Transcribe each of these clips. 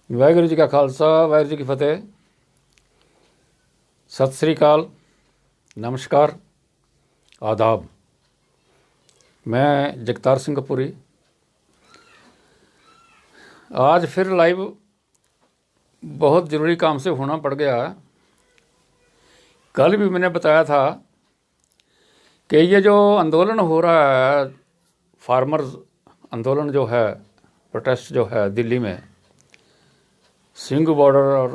ਵਾਹਿਗੁਰੂ ਜੀ ਕਾ ਖਾਲਸਾ ਵਾਹਿਗੁਰੂ ਜੀ ਕੀ ਫਤਿਹ। सत श्री अकाल, नमस्कार, आदाब। मैं जगतार सिंह कपूरी आज फिर लाइव बहुत ज़रूरी काम से होना पड़ गया। कल भी मैंने बताया था कि ये जो आंदोलन हो रहा है, फार्मर्स आंदोलन जो है, प्रोटेस्ट जो है दिल्ली में, सिंघ बॉर्डर और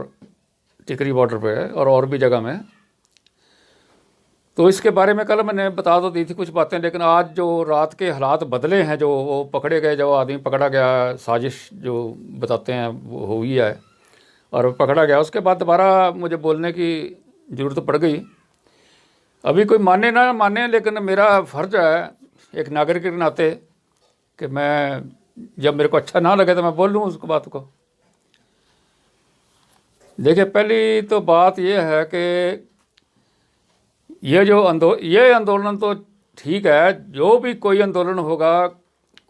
टिकरी बॉर्डर पे और भी जगह में, तो इसके बारे में कल मैंने बता तो दी थी कुछ बातें, लेकिन आज जो रात के हालात बदले हैं, जो वो पकड़े गए, जो आदमी पकड़ा गया, साजिश जो बताते हैं वो हुई है और पकड़ा गया, उसके बाद दोबारा मुझे बोलने की ज़रूरत पड़ गई। अभी कोई माने ना माने, लेकिन मेरा फ़र्ज़ है एक नागरिक के नाते कि मैं जब मेरे को अच्छा ना लगे तो मैं बोल लूँ उसको बात को। देखिए, पहली तो बात यह है कि ये आंदोलन तो ठीक है, जो भी कोई आंदोलन होगा,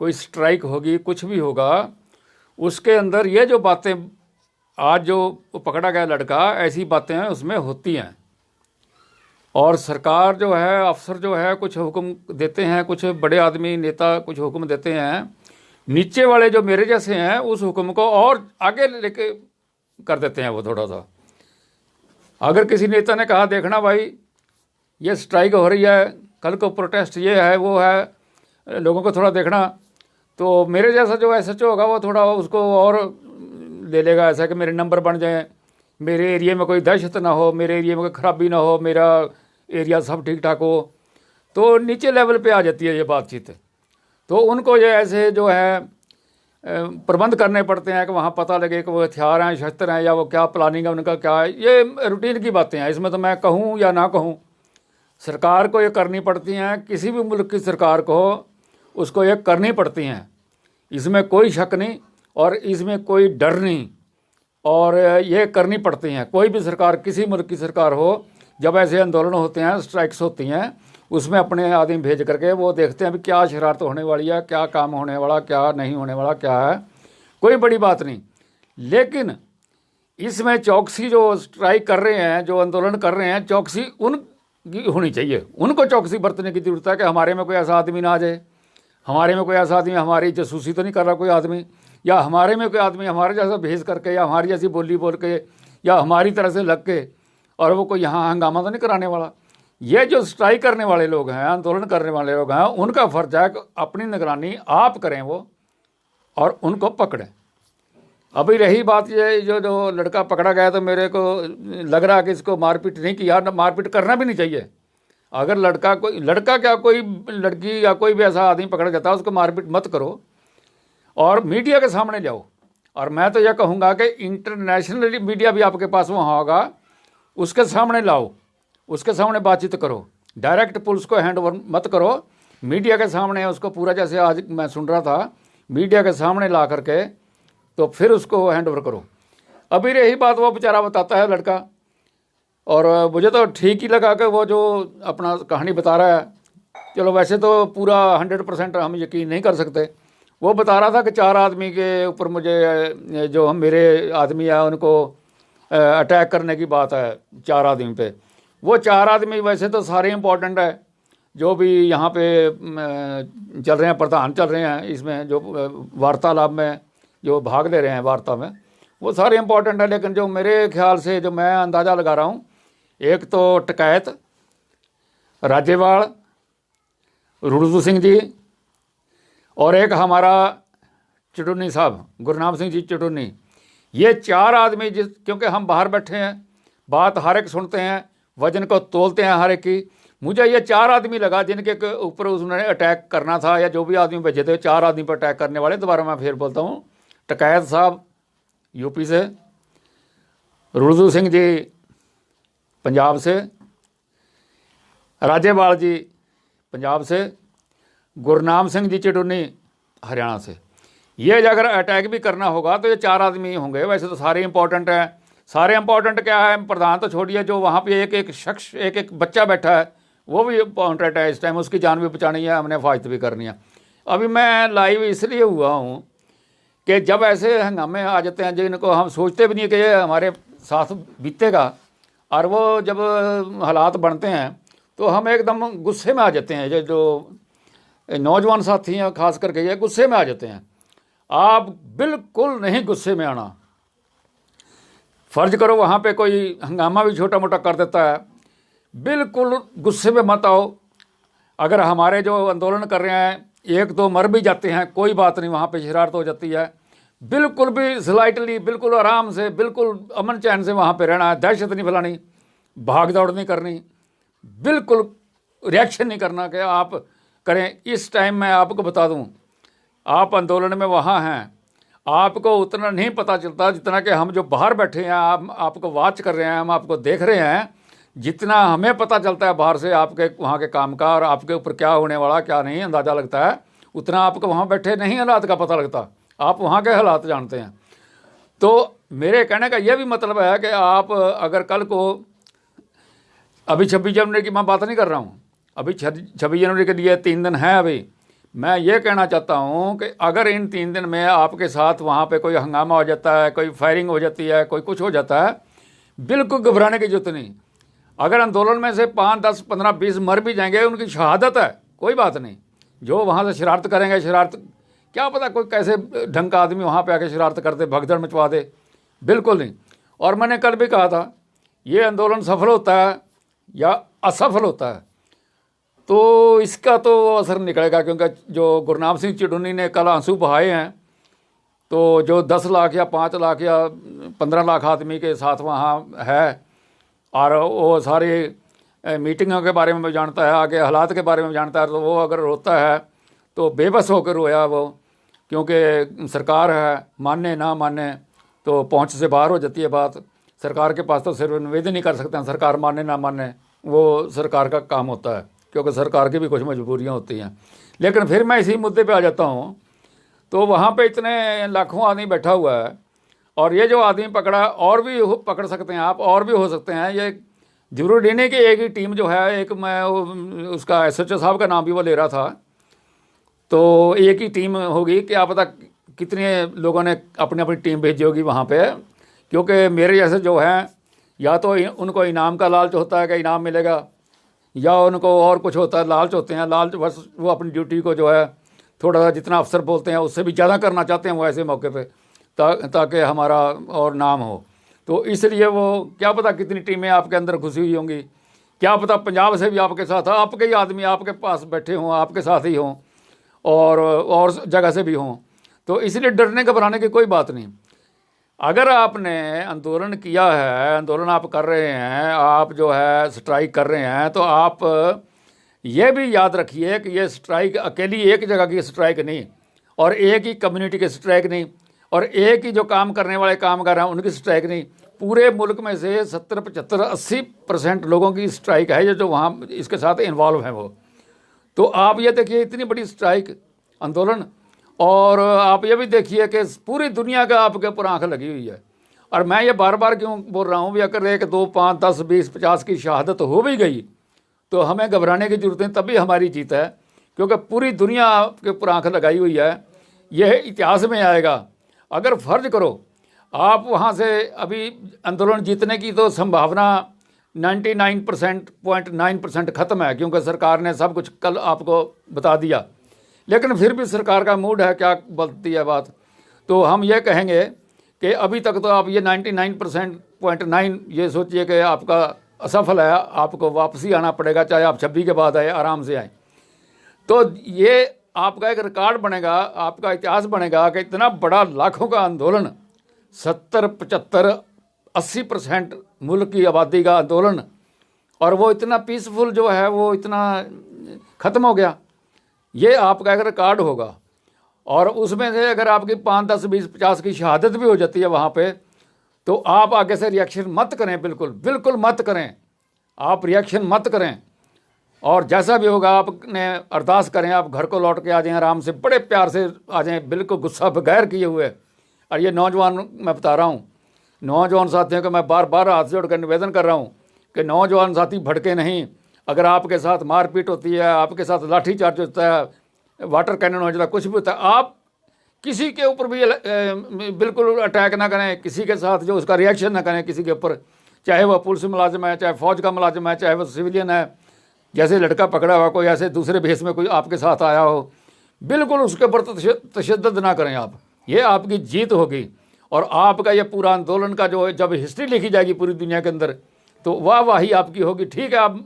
कोई स्ट्राइक होगी, कुछ भी होगा, उसके अंदर ये जो बातें आज जो पकड़ा गया लड़का, ऐसी बातें हैं उसमें होती हैं। और सरकार जो है, अफसर जो है, कुछ हुक्म देते हैं, कुछ बड़े आदमी नेता कुछ हुक्म देते हैं, नीचे वाले जो मेरे जैसे हैं उस हुक्म को और आगे लेके कर देते हैं वो थोड़ा सा। अगर किसी नेता ने कहा देखना भाई ये स्ट्राइक हो रही है, कल को प्रोटेस्ट ये है वो है, लोगों को थोड़ा देखना, तो मेरे जैसा जो SHO होगा वो थोड़ा उसको और ले लेगा, ऐसा कि मेरे नंबर बन जाएं, मेरे एरिया में कोई दहशत ना हो, मेरे एरिया में कोई ख़राबी ना हो, मेरा एरिया सब ठीक ठाक हो। तो नीचे लेवल पे आ जाती है ये बातचीत। तो उनको ये ऐसे जो है प्रबंध करने पड़ते हैं कि वहाँ पता लगे कि वो हथियार हैं, शस्त्र हैं, या वो क्या प्लानिंग है उनका, क्या है। ये रूटीन की बातें हैं, इसमें तो मैं कहूँ या ना कहूँ, सरकार को ये करनी पड़ती हैं। किसी भी मुल्क की सरकार को उसको ये करनी पड़ती हैं, इसमें कोई शक नहीं और इसमें कोई डर नहीं, और ये करनी पड़ती हैं। कोई भी सरकार, किसी मुल्क की सरकार हो, जब ऐसे आंदोलन होते हैं, स्ट्राइक्स होती हैं, उसमें अपने आदमी भेज करके वो देखते हैं भी क्या शरारत होने वाली है, क्या काम होने वाला, क्या नहीं होने वाला, क्या है। कोई बड़ी बात नहीं, लेकिन इसमें चौकसी, जो स्ट्राइक कर रहे हैं, जो आंदोलन कर रहे हैं, चौकसी उनकी होनी चाहिए। उनको चौकसी बरतने की ज़रूरत है कि हमारे में कोई ऐसा आदमी ना आ जाए, हमारे में कोई ऐसा आदमी हमारी जासूसी तो नहीं कर रहा कोई आदमी, या हमारे में कोई आदमी हमारे जैसा भेज करके या हमारी जैसी बोली बोल के या हमारी तरह से लग के और वो कोई यहाँ हंगामा तो नहीं कराने वाला। ये जो स्ट्राइक करने वाले लोग हैं, आंदोलन करने वाले लोग हैं, उनका फ़र्ज है कि अपनी निगरानी आप करें वो, और उनको पकड़ें। अभी रही बात ये जो लड़का पकड़ा गया, तो मेरे को लग रहा है कि इसको मारपीट नहीं किया, मारपीट करना भी नहीं चाहिए। अगर लड़का क्या कोई लड़की या कोई भी ऐसा आदमी पकड़ जाता है, उसको मारपीट मत करो और मीडिया के सामने लाओ। और मैं तो यह कहूँगा कि इंटरनेशनल मीडिया भी आपके पास वहाँ होगा, उसके सामने लाओ, उसके सामने बातचीत करो। डायरेक्ट पुलिस को हैंड ओवर मत करो, मीडिया के सामने उसको पूरा, जैसे आज मैं सुन रहा था, मीडिया के सामने ला करके तो फिर उसको हैंड ओवर करो। अभी रही बात, वो बेचारा बताता है लड़का, और मुझे तो ठीक ही लगा कि वो जो अपना कहानी बता रहा है, चलो वैसे तो पूरा 100% हम यकीन नहीं कर सकते। वो बता रहा था कि 4 आदमी के ऊपर मुझे, जो हम मेरे आदमी हैं उनको अटैक करने की बात है 4 आदमी पे। वो 4 आदमी वैसे तो सारे इम्पोर्टेंट है, जो भी यहाँ पे चल रहे हैं, प्रधान चल रहे हैं इसमें, जो वार्तालाप में जो भाग ले रहे हैं वार्ता में, वो सारे इम्पोर्टेंट है। लेकिन जो मेरे ख्याल से, जो मैं अंदाज़ा लगा रहा हूँ, एक तो टिकैत राज्यपाल रुड़जू सिंह जी, और एक हमारा चटुन्नी साहब, गुरनाम सिंह जी चटुन्नी। ये 4 आदमी, क्योंकि हम बाहर बैठे हैं, बात हर एक सुनते हैं, वजन को तोलते हैं हर एक की। मुझे ये 4 आदमी लगा जिनके ऊपर उसने अटैक करना था, या जो भी आदमी भेजे थे 4 आदमी पर अटैक करने वाले। दोबारा मैं फिर बोलता हूँ, टिकैत साहब यूपी से, रुड़जू सिंह जी पंजाब से, राज्यपाल जी पंजाब से, गुरनाम सिंह जी चटुन्नी हरियाणा से। ये अगर अटैक भी करना होगा तो ये 4 आदमी होंगे। वैसे तो सारे इंपॉर्टेंट हैं। सारे इंपॉर्टेंट क्या है, प्रधान तो छोड़िए, जो वहाँ पे एक शख्स, एक बच्चा बैठा है, वो भी इंपॉर्टेंट है इस टाइम। उसकी जान भी बचानी है, हमने हिफाजत भी करनी है। अभी मैं लाइव इसलिए हुआ हूँ कि जब ऐसे हंगामे आ जाते हैं जिनको हम सोचते भी नहीं कि ये हमारे साथ बीतेगा, और वो जब हालात बनते हैं तो हम एकदम गुस्से में आ जाते हैं। ये जो नौजवान साथी हैं खास करके ये गुस्से में आ जाते हैं। आप बिल्कुल नहीं गुस्से में आना। फ़र्ज करो वहाँ पे कोई हंगामा भी छोटा मोटा कर देता है, बिल्कुल गुस्से में मत आओ। अगर हमारे जो आंदोलन कर रहे हैं एक दो मर भी जाते हैं, कोई बात नहीं, वहाँ पे शरारत हो जाती है। बिल्कुल भी स्लाइटली, बिल्कुल आराम से, बिल्कुल अमन चैन से वहाँ पे रहना है। दहशत नहीं फैलानी, भाग दौड़ नहीं करनी, बिल्कुल रिएक्शन नहीं करना कि आप करें। इस टाइम मैं आपको बता दूं, आप आंदोलन में वहाँ हैं, आपको उतना नहीं पता चलता जितना कि हम जो बाहर बैठे हैं, आपको वॉच कर रहे हैं, हम आपको देख रहे हैं, जितना हमें पता चलता है बाहर से आपके वहाँ के काम का और आपके ऊपर क्या होने वाला क्या नहीं अंदाज़ा लगता है, उतना आपको वहाँ बैठे नहीं हालात का पता लगता। आप वहाँ के हालात जानते हैं। तो मेरे कहने का यह भी मतलब है कि आप अगर कल को, अभी 26 जनवरी की मैं बात नहीं कर रहा हूँ, अभी 26 जनवरी के लिए 3 दिन है अभी, मैं ये कहना चाहता हूँ कि अगर इन 3 दिन में आपके साथ वहाँ पे कोई हंगामा हो जाता है, कोई फायरिंग हो जाती है, कोई कुछ हो जाता है, बिल्कुल घबराने की जरूरत नहीं। अगर आंदोलन में से 5, 10, 15, 20 मर भी जाएंगे, उनकी शहादत है, कोई बात नहीं। जो वहाँ से शरारत करेंगे, शरारत क्या पता कोई कैसे ढंग का आदमी वहाँ पे आके शरारत कर दे, भगदड़ मचवा दे, बिल्कुल नहीं। और मैंने कल भी कहा था, ये आंदोलन सफल होता है या असफल होता है तो इसका तो असर निकलेगा, क्योंकि जो गुरनाम सिंह चिड़ूनी ने कल आंसू बहाए हैं, तो जो 10 लाख या 5 लाख या 15 लाख आदमी के साथ वहाँ है, और वो सारे मीटिंगों के बारे में भी जानता है, आगे हालात के बारे में जानता है, तो वो अगर रोता है तो बेबस होकर रोया वो, क्योंकि सरकार है, माने ना माने तो पहुंच से बाहर हो जाती है बात। सरकार के पास तो सिर्फ निवेदन ही कर सकते हैं, सरकार माने ना माने वो सरकार का काम होता है, क्योंकि सरकार की भी कुछ मजबूरियां होती हैं। लेकिन फिर मैं इसी मुद्दे पे आ जाता हूँ। तो वहाँ पे इतने लाखों आदमी बैठा हुआ है, और ये जो आदमी पकड़ा, और भी पकड़ सकते हैं आप, और भी हो सकते हैं। ये जरूरी नहीं कि एक ही टीम जो है, एक मैं उसका SHO साहब का नाम भी वो ले रहा था, तो एक ही टीम होगी, क्या पता कितने लोगों ने अपनी अपनी टीम भेजी होगी वहाँ पे। क्योंकि मेरे जैसे जो हैं, या तो उनको इनाम का लालच होता है कि इनाम मिलेगा, या उनको और कुछ होता है, लालच होते हैं, लालच बस वो अपनी ड्यूटी को जो है थोड़ा सा जितना अफसर बोलते हैं उससे भी ज़्यादा करना चाहते हैं वो ऐसे मौके पे, ताकि हमारा और नाम हो। तो इसलिए वो क्या पता कितनी टीमें आपके अंदर घुसी हुई होंगी, क्या पता पंजाब से भी आपके साथ आपके ही आदमी आपके पास बैठे हों, आपके साथ ही हों, और जगह से भी हों। तो इसलिए डरने घबराने की कोई बात नहीं। अगर आपने आंदोलन किया है, आंदोलन आप कर रहे हैं, आप जो है स्ट्राइक कर रहे हैं, तो आप ये भी याद रखिए कि ये स्ट्राइक अकेली एक जगह की स्ट्राइक नहीं, और एक ही कम्युनिटी की स्ट्राइक नहीं, और एक ही जो काम करने वाले कामगार हैं उनकी स्ट्राइक नहीं। पूरे मुल्क में से 70, 75, 80% लोगों की स्ट्राइक है ये जो वहाँ इसके साथ इन्वॉल्व हैं वो। तो आप ये देखिए इतनी बड़ी स्ट्राइक आंदोलन, और आप ये भी देखिए कि पूरी दुनिया का आपके ऊपर आंख लगी हुई है। और मैं ये बार बार क्यों बोल रहा हूँ भी, अगर 1, 2, 5, 10, 20, 50 की शहादत हो भी गई तो हमें घबराने की जरूरत नहीं, तभी हमारी जीत है, क्योंकि पूरी दुनिया के ऊपर आंख लगाई हुई है। यह इतिहास में आएगा। अगर फ़र्ज करो आप वहाँ से अभी आंदोलन जीतने की तो संभावना 99.9% ख़त्म है, क्योंकि सरकार ने सब कुछ कल आपको बता दिया। लेकिन फिर भी सरकार का मूड है, क्या बोलती है बात। तो हम ये कहेंगे कि अभी तक तो आप ये 99.9 ये सोचिए कि आपका असफल है, आपको वापसी आना पड़ेगा, चाहे आप 26 के बाद आए, आराम से आए। तो ये आपका एक रिकॉर्ड बनेगा, आपका इतिहास बनेगा कि इतना बड़ा लाखों का आंदोलन, 70, 75, 80% मुल्क की आबादी का आंदोलन, और वो इतना पीसफुल जो है वो इतना ख़त्म हो गया। ये आपका एक रिकॉर्ड होगा। और उसमें से अगर आपकी 5, 10, 20, 50 की शहादत भी हो जाती है वहाँ पे, तो आप आगे से रिएक्शन मत करें, बिल्कुल बिल्कुल मत करें, आप रिएक्शन मत करें। और जैसा भी होगा आपने अरदास करें, आप घर को लौट के आ जाएं, आराम से बड़े प्यार से आ जाएं, बिल्कुल गुस्सा बगैर किए हुए। और ये नौजवान मैं बता रहा हूँ, नौजवान साथियों को मैं बार बार हाथ जोड़ कर निवेदन कर रहा हूँ कि नौजवान साथी भड़के नहीं। अगर आपके साथ मारपीट होती है, आपके साथ लाठीचार्ज होता है, वाटर कैनन हो जाता है, कुछ भी होता है, आप किसी के ऊपर भी बिल्कुल अटैक ना करें, किसी के साथ जो उसका रिएक्शन ना करें किसी के ऊपर, चाहे वह पुलिस मुलाजिम है, चाहे फौज का मुलाजिम है, चाहे वह सिविलियन है। जैसे लड़का पकड़ा हुआ कोई ऐसे दूसरे भेस में कोई आपके साथ आया हो, बिल्कुल उसके ऊपर तशद्दुद ना करें आप। ये आपकी जीत होगी। और आपका ये पूरा आंदोलन का जो जब हिस्ट्री लिखी जाएगी पूरी दुनिया के अंदर, तो वाह वाही आपकी होगी। ठीक है, आप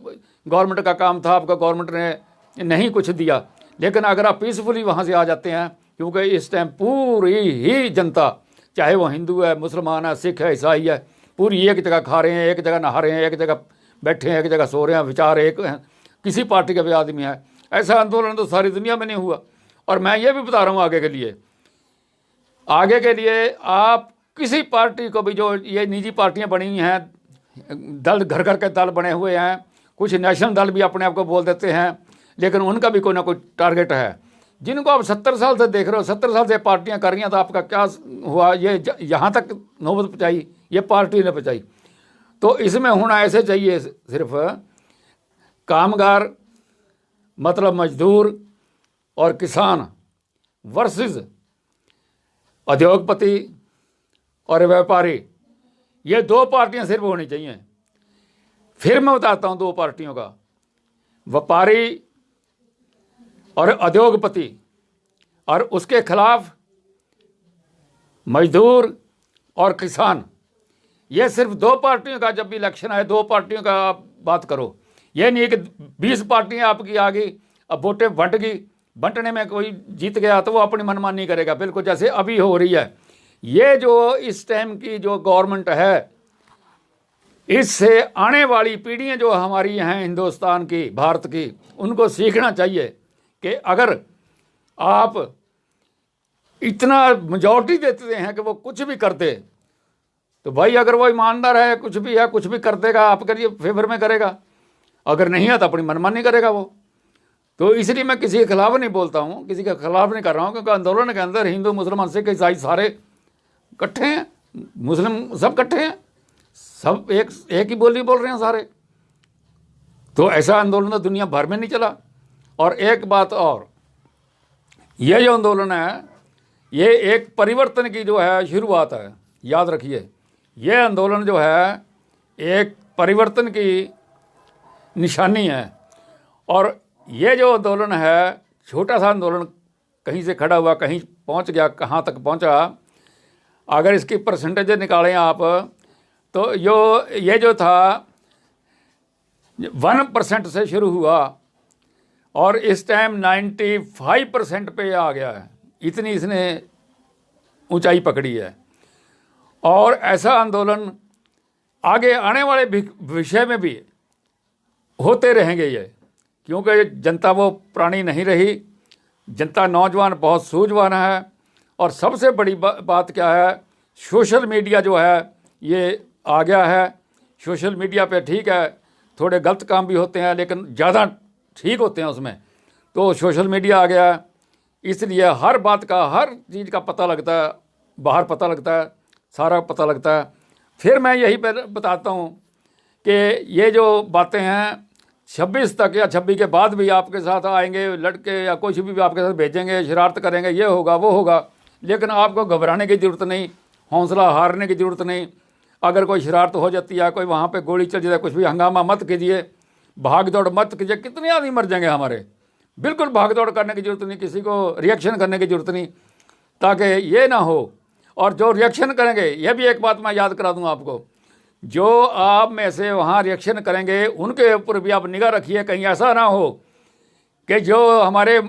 गवर्नमेंट का काम था, आपका गवर्नमेंट ने नहीं कुछ दिया, लेकिन अगर आप पीसफुली वहाँ से आ जाते हैं, क्योंकि इस टाइम पूरी ही जनता, चाहे वो हिंदू है, मुसलमान है, सिख है, ईसाई है, पूरी एक जगह खा रहे हैं, एक जगह नहा रहे हैं, एक जगह बैठे हैं, एक जगह सो रहे हैं, विचार एक हैं, किसी पार्टी के भी आदमी है। ऐसा आंदोलन तो सारी दुनिया में नहीं हुआ। और मैं ये भी बता रहा हूँ आगे के लिए आप किसी पार्टी को भी, जो ये निजी पार्टियां बनी हुई हैं, दल घर घर के दल बने हुए हैं, कुछ नेशनल दल भी अपने आप को बोल देते हैं, लेकिन उनका भी कोई ना कोई टारगेट है। जिनको आप 70 साल से देख रहे हो, 70 साल से पार्टियां कर रही हैं, तो आपका क्या हुआ? ये यहाँ तक नौबत पहुँचाई ये पार्टी ने पहुँचाई। तो इसमें होना ऐसे चाहिए, सिर्फ कामगार मतलब मजदूर और किसान वर्सेस उद्योगपति और व्यापारी, ये दो पार्टियां सिर्फ होनी चाहिए। फिर मैं बताता हूं दो पार्टियों का, व्यापारी और उद्योगपति, और उसके खिलाफ मजदूर और किसान। ये सिर्फ दो पार्टियों का, जब भी इलेक्शन आए दो पार्टियों का आप बात करो। ये नहीं कि 20 पार्टियां आपकी आ गई, अब वोटें बंट गई, बंटने में कोई जीत गया तो वो अपनी मनमानी करेगा, बिल्कुल जैसे अभी हो रही है। ये जो इस टाइम की जो गवर्नमेंट है, इससे आने वाली पीढ़ियां जो हमारी हैं हिंदुस्तान की, भारत की, उनको सीखना चाहिए कि अगर आप इतना मेजॉरिटी देते हैं कि वो कुछ भी कर दे, तो भाई अगर वो ईमानदार है, कुछ भी है, कुछ भी कर देगा, आपके लिए फेवर में करेगा। अगर नहीं है तो अपनी मनमानी करेगा वो। तो इसलिए मैं किसी के खिलाफ नहीं बोलता हूँ, किसी के खिलाफ नहीं कर रहा हूँ, क्योंकि आंदोलन के अंदर हिंदू, मुसलमान, सिख, ईसाई सारे इकट्ठे हैं, मुस्लिम सब इकट्ठे हैं, सब एक ही बोली बोल रहे हैं सारे। तो ऐसा आंदोलन तो दुनिया भर में नहीं चला। और एक बात और, ये जो आंदोलन है, ये एक परिवर्तन की जो है शुरुआत है, याद रखिए। ये आंदोलन जो है एक परिवर्तन की निशानी है। और ये जो आंदोलन है, छोटा सा आंदोलन, कहीं से खड़ा हुआ कहीं पहुंच गया, कहाँ तक पहुंचा, अगर इसकी परसेंटेज निकालें आप, तो ये जो था 1% से शुरू हुआ और इस टाइम 95% पे आ गया है। इतनी इसने ऊंचाई पकड़ी है। और ऐसा आंदोलन आगे आने वाले विषय में भी होते रहेंगे ये, क्योंकि जनता वो पुरानी नहीं रही, जनता नौजवान बहुत सूझवान है। और सबसे बड़ी बात क्या है, सोशल मीडिया जो है ये आ गया है। सोशल मीडिया पे ठीक है थोड़े गलत काम भी होते हैं, लेकिन ज़्यादा ठीक होते हैं उसमें। तो सोशल मीडिया आ गया, इसलिए हर बात का, हर चीज़ का पता लगता है, बाहर पता लगता है, सारा पता लगता है। फिर मैं यही पर बताता हूँ कि ये जो बातें हैं 26 तक या 26 के बाद भी आपके साथ आएंगे लड़के या कुछ भी आपके साथ भेजेंगे, शरारत करेंगे, ये होगा वो होगा, लेकिन आपको घबराने की ज़रूरत नहीं, हौसला हारने की ज़रूरत नहीं। अगर कोई शरारत हो जाती है, कोई वहाँ पे गोली चल जाए, कुछ भी हंगामा मत कीजिए, भाग दौड़ मत कीजिए। कितने आदमी मर जाएंगे हमारे, बिल्कुल भाग दौड़ करने की ज़रूरत नहीं, किसी को रिएक्शन करने की ज़रूरत नहीं, ताकि ये ना हो। और जो रिएक्शन करेंगे, यह भी एक बात मैं याद करा दूँ आपको, जो आप में से वहाँ रिएक्शन करेंगे उनके ऊपर भी आप निगाह रखिए, कहीं ऐसा ना हो कि जो हमारे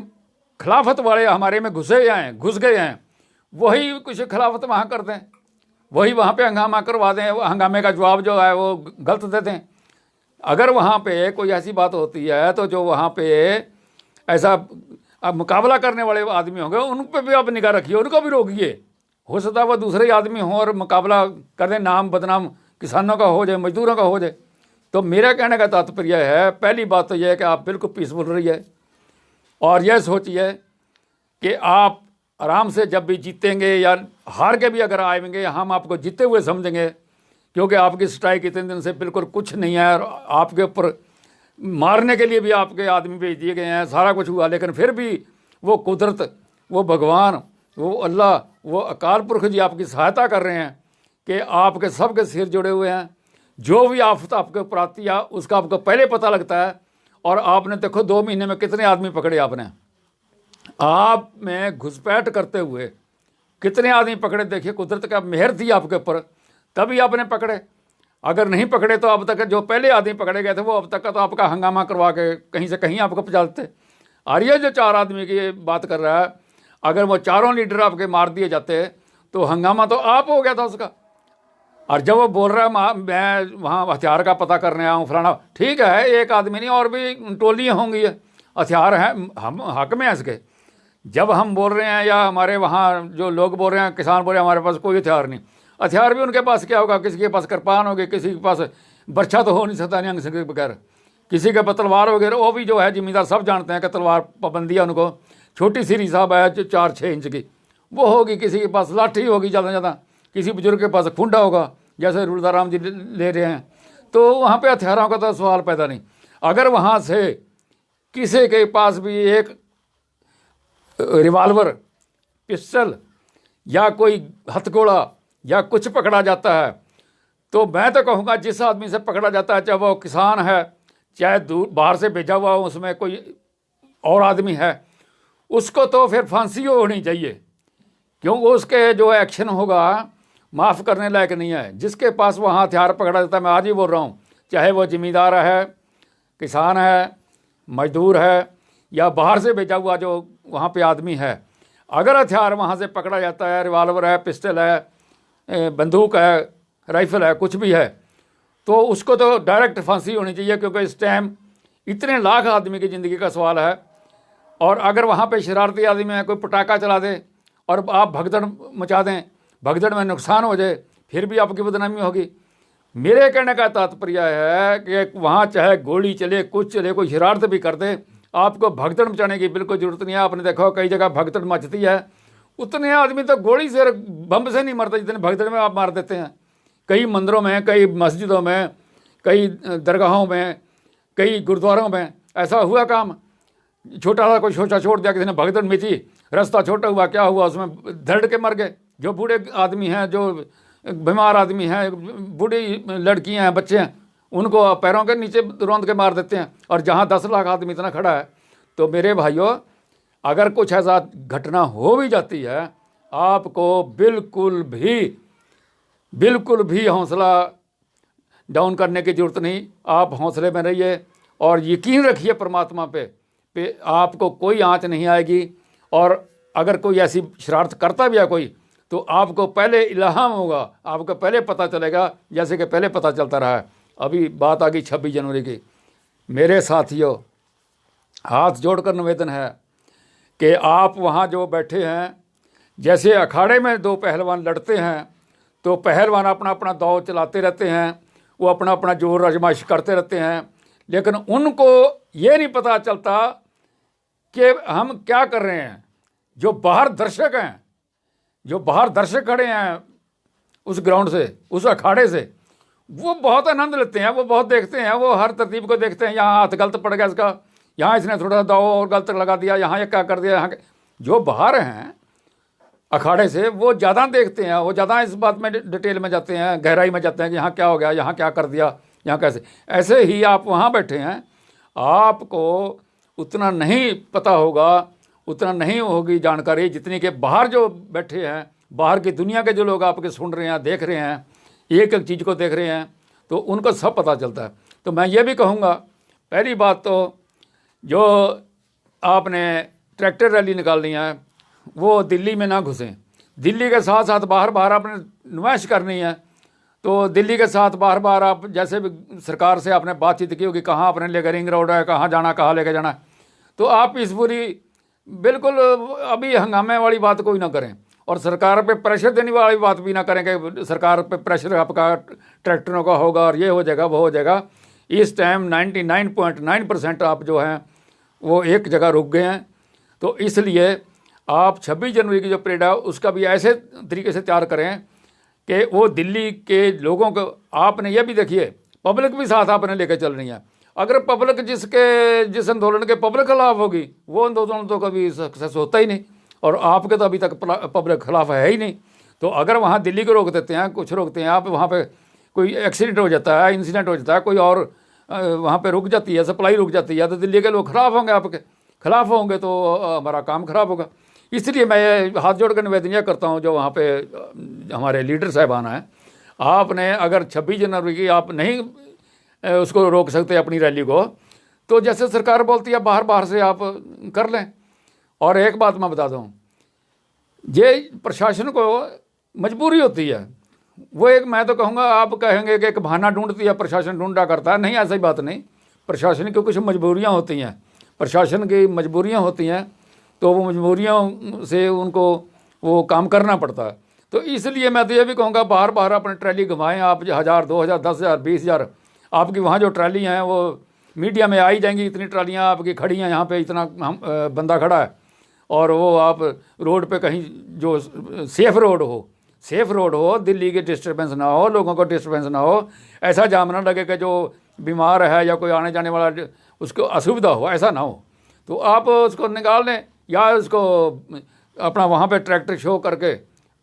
खिलाफत वाले हमारे में घुस गए हैं, वही कुछ खिलाफत वहाँ कर दें, वही वहाँ पे हंगामा करवा दें, हंगामे का जवाब जो है वो गलत दे दें। अगर वहाँ पे कोई ऐसी बात होती है तो जो वहाँ पे ऐसा मुकाबला करने वाले आदमी होंगे उन पर भी आप निगाह रखिए, उनको भी रोकिए। हो सकता है वो दूसरे आदमी हों और मुकाबला कर दें, नाम बदनाम किसानों का हो जाए, मजदूरों का हो जाए। तो मेरा कहने का तात्पर्य है, पहली बात तो यह है कि आप बिल्कुल पीसफुल रहिए और यह सोचिए कि आप आराम से जब भी जीतेंगे या हार के भी अगर आएंगे, हम आपको जीते हुए समझेंगे, क्योंकि आपकी स्ट्राइक इतने दिन से बिल्कुल कुछ नहीं है और आपके ऊपर मारने के लिए भी आपके आदमी भेज दिए गए हैं, सारा कुछ हुआ, लेकिन फिर भी वो कुदरत, वो भगवान वो अल्लाह, वो अकाल पुरख जी आपकी सहायता कर रहे हैं कि आपके सबके सिर जुड़े हुए हैं। जो भी आफत आपके ऊपर आती है उसका आपको पहले पता लगता है। और आपने देखो 2 महीने में कितने आदमी पकड़े आपने, आप में घुसपैठ करते हुए कितने आदमी पकड़े। देखिए कुदरत का मेहर थी आपके ऊपर, तभी आपने पकड़े। अगर नहीं पकड़े तो अब तक जो पहले आदमी पकड़े गए थे वो अब तक का तो आपका हंगामा करवा के कहीं से कहीं आपको पहुँचा देते। और ये जो 4 आदमी की बात कर रहा है, अगर वो चारों लीडर आपके मार दिए जाते तो हंगामा तो आप हो गया था उसका। और जब वो बोल रहा है मैं वहाँ हथियार का पता करने आया हूँ फलाना, ठीक है, एक आदमी नहीं और भी टोलियाँ होंगी, हथियार हैं, हम हक में हैं इसके। जब हम बोल रहे हैं या हमारे वहाँ जो लोग बोल रहे हैं, किसान बोल रहे हैं हमारे पास कोई हथियार नहीं, हथियार भी उनके पास क्या होगा, किसी के पास कृपान होगी, किसी के पास बर्छा तो हो नहीं सकता निहंग सिंह के बगैर, किसी के पास तलवार वगैरह। वो भी जो है जिम्मेदार सब जानते हैं कि तलवार पाबंदी है उनको, छोटी सी रिसाब है 4-6 इंच की वो होगी, किसी के पास लाठी होगी ज़्यादा से ज़्यादा, किसी बुजुर्ग के पास खुंडा होगा जैसे रुलदाराम जी ले रहे हैं। तो वहाँ पे हथियारों का तो सवाल पैदा नहीं। अगर वहाँ से किसी के पास भी एक रिवाल्वर, पिस्टल या कोई हथगोला या कुछ पकड़ा जाता है तो मैं तो कहूँगा जिस आदमी से पकड़ा जाता है, चाहे वो किसान है, चाहे दूर बाहर से भेजा हुआ हो, उसमें कोई और आदमी है, उसको तो फिर फांसी होनी चाहिए, क्योंकि उसके जो एक्शन होगा माफ़ करने लायक नहीं है। जिसके पास वहाँ हथियार पकड़ा जाता है, मैं आज ही बोल रहा हूँ, चाहे वो ज़मींदार है, किसान है, मजदूर है या बाहर से भेजा हुआ जो वहाँ पे आदमी है, अगर हथियार वहाँ से पकड़ा जाता है, रिवाल्वर है, पिस्टल है, बंदूक है, राइफल है, कुछ भी है, तो उसको तो डायरेक्ट फांसी होनी चाहिए, क्योंकि इस टाइम इतने लाख आदमी की ज़िंदगी का सवाल है। और अगर वहाँ पे शरारती आदमी है, कोई पटाखा चला दे और आप भगदड़ मचा दें, भगदड़ में नुकसान हो जाए, फिर भी आपकी बदनामी होगी। मेरे कहने का तात्पर्य है कि वहाँ चाहे गोली चले, कुछ चले, कोई शरारत भी कर दे, आपको भगदड़ मचाने की बिल्कुल ज़रूरत नहीं है। आपने देखा हो कई जगह भगदड़ मचती है, उतने आदमी तो गोली से बम से नहीं मरते जितने भगदड़ में आप मार देते हैं। कई मंदिरों में, कई मस्जिदों में, कई दरगाहों में, कई गुरुद्वारों में ऐसा हुआ काम। छोटा सा कोई शोशा छोड़ दिया, किसी ने भगदड़ मची, रास्ता छोटा हुआ, क्या हुआ, उसमें धड़ के मर गए। जो बूढ़े आदमी हैं, जो बीमार आदमी हैं, बूढ़ी लड़कियां हैं, बच्चे हैं, उनको पैरों के नीचे रौंद के मार देते हैं। और जहाँ 10 लाख आदमी इतना खड़ा है, तो मेरे भाइयों अगर कुछ ऐसा घटना हो भी जाती है, आपको बिल्कुल भी हौसला डाउन करने की ज़रूरत नहीं। आप हौसले में रहिए और यकीन रखिए परमात्मा पे आपको कोई आँच नहीं आएगी। और अगर कोई ऐसी शरारत करता भी है कोई, तो आपको पहले इल्हाम होगा, आपको पहले पता चलेगा, जैसे कि पहले पता चलता रहा है। अभी बात आ गई 26 जनवरी की। मेरे साथियों, हाथ जोड़कर निवेदन है कि आप वहाँ जो बैठे हैं, जैसे अखाड़े में 2 पहलवान लड़ते हैं तो पहलवान अपना अपना दाव चलाते रहते हैं, वो अपना अपना जोर आजमाइश करते रहते हैं, लेकिन उनको ये नहीं पता चलता कि हम क्या कर रहे हैं। जो बाहर दर्शक हैं, जो बाहर दर्शक खड़े हैं उस ग्राउंड से, उस अखाड़े से, वो बहुत आनंद लेते हैं, वो बहुत देखते हैं, वो हर तरतीब को देखते हैं। यहाँ हाथ गलत पड़ गया इसका, यहाँ इसने थोड़ा सा दाव और गलत लगा दिया, यहाँ ये क्या कर दिया। यहाँ जो बाहर हैं अखाड़े से वो ज़्यादा देखते हैं, वो ज़्यादा इस बात में डिटेल में जाते हैं, गहराई में जाते हैं कि यहाँ क्या हो गया, यहाँ क्या कर दिया, यहाँ कैसे। ऐसे ही आप वहाँ बैठे हैं, आपको उतना नहीं पता होगा, उतना नहीं होगी जानकारी जितनी कि बाहर जो बैठे हैं, बाहर की दुनिया के जो लोग आपके सुन रहे हैं, देख रहे हैं, एक एक चीज़ को देख रहे हैं, तो उनको सब पता चलता है। तो मैं ये भी कहूँगा, पहली बात तो जो आपने ट्रैक्टर रैली निकालनी है वो दिल्ली में ना घुसें। दिल्ली के साथ साथ बाहर आपने नुमाइश करनी है, तो दिल्ली के साथ बाहर आप जैसे भी सरकार से आपने बातचीत की होगी, कहाँ आपने लेकर रिंग रोड है, कहाँ जाना, कहाँ लेकर जाना, तो आप इस पूरी बिल्कुल अभी हंगामे वाली बात कोई ना करें और सरकार पे प्रेशर देने वाली बात भी ना करें कि सरकार पे प्रेशर आपका ट्रैक्टरों का होगा और ये हो जाएगा, वो हो जाएगा। इस टाइम 99.9% आप जो हैं वो एक जगह रुक गए हैं। तो इसलिए आप 26 जनवरी की जो परेड है उसका भी ऐसे तरीके से तैयार करें कि वो दिल्ली के लोगों को, आपने ये भी देखिए पब्लिक भी साथ आपने लेकर चल रही है। अगर पब्लिक जिस आंदोलन के पब्लिक खिलाफ होगी, वो आंदोलन तो कभी सक्सेस होता ही नहीं। और आपके तो अभी तक पब्लिक खिलाफ है ही नहीं। तो अगर वहाँ दिल्ली को रोक देते हैं, कुछ रोकते हैं, आप वहाँ पे कोई एक्सीडेंट हो जाता है, इंसिडेंट हो जाता है, कोई और वहाँ पे रुक जाती है, सप्लाई रुक जाती है, तो दिल्ली के लोग खिलाफ होंगे, आपके खिलाफ होंगे तो हमारा काम खराब होगा। इसलिए मैं हाथ जोड़ कर निवेदन यह करता हूँ, जो वहाँ पे हमारे लीडर साहबान हैं, आपने अगर 26 जनवरी की आप नहीं उसको रोक सकते अपनी रैली को, तो जैसे सरकार बोलती है बाहर बाहर से आप कर लें। और एक बात मैं बता दूं, ये प्रशासन को मजबूरी होती है, वो एक, मैं तो कहूँगा, आप कहेंगे कि एक बहाना ढूंढती है प्रशासन, ढूंढा करता है, नहीं, ऐसी बात नहीं। प्रशासन की कुछ मजबूरियाँ होती हैं, प्रशासन की मजबूरियाँ होती हैं, तो वो मजबूरियों से उनको वो काम करना पड़ता है। तो इसलिए मैं तो ये भी कहूँगा बाहर बाहर अपने ट्रैली घुमाएं आप, 1000, 2000, 10,000, 20,000, आपकी वहाँ जो ट्रैली हैं वो मीडिया में आई जाएंगी, इतनी ट्रालियाँ आपकी खड़ी हैं यहाँ पे, इतना बंदा खड़ा है, और वो आप रोड पे कहीं जो सेफ रोड हो, दिल्ली की डिस्टर्बेंस ना हो, लोगों को डिस्टर्बेंस ना हो, ऐसा जाम ना लगे कि जो बीमार है या कोई आने जाने वाला उसको असुविधा हो, ऐसा ना हो। तो आप उसको निकाल लें, या उसको अपना वहाँ पे ट्रैक्टर शो करके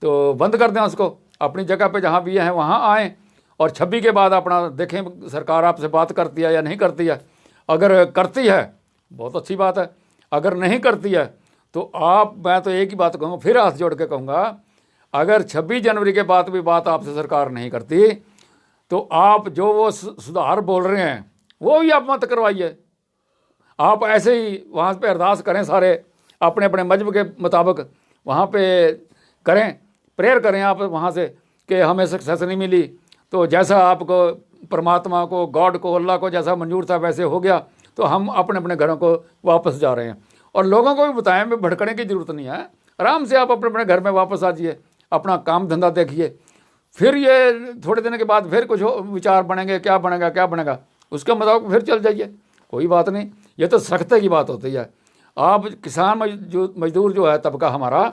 तो बंद कर दें उसको, अपनी जगह पे जहाँ भी हैं वहाँ आएँ, और 26 के बाद अपना देखें सरकार आपसे बात करती है या नहीं करती है। अगर करती है बहुत अच्छी बात है, अगर नहीं करती है तो मैं तो एक ही बात कहूँगा, फिर हाथ जोड़ के कहूँगा, अगर 26 जनवरी के बाद भी बात आपसे सरकार नहीं करती तो आप जो वो सुधार बोल रहे हैं वो भी आप मत करवाइए। आप ऐसे ही वहाँ पे अरदास करें, सारे अपने अपने मजहब के मुताबिक वहाँ पे करें, प्रेयर करें आप वहाँ से कि हमें सक्सेस नहीं मिली, तो जैसा आपको परमात्मा को, गॉड को, अल्लाह को जैसा मंजूर था वैसे हो गया, तो हम अपने अपने घरों को वापस जा रहे हैं। और लोगों को भी बताएं, में भड़कने की ज़रूरत नहीं है, आराम से आप अपने अपने घर में वापस आ जाइए, अपना काम धंधा देखिए। फिर ये थोड़े दिन के बाद फिर कुछ विचार बनेंगे, क्या बनेगा उसके मुताबिक फिर चल जाइए, कोई बात नहीं। ये तो सख्ती की बात होती है। आप किसान मजदूर जो है तबका हमारा,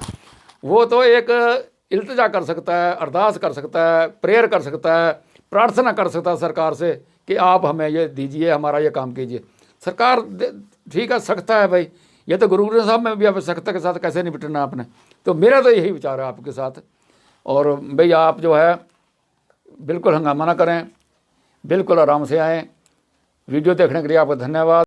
वो तो एक इल्तिजा कर सकता है, अरदास कर सकता है, प्रेयर कर सकता है, प्रार्थना कर सकता है सरकार से कि आप हमें ये दीजिए, हमारा ये काम कीजिए। सरकार ठीक है, सख्ता है भाई, ये तो गुरु ग्रंथ साहब में भी आप सख्ता के साथ कैसे निपटना आपने। तो मेरा तो यही विचार है आपके साथ। और भाई आप जो है बिल्कुल हंगामा ना करें, बिल्कुल आराम से आएँ। वीडियो देखने के लिए आपका धन्यवाद।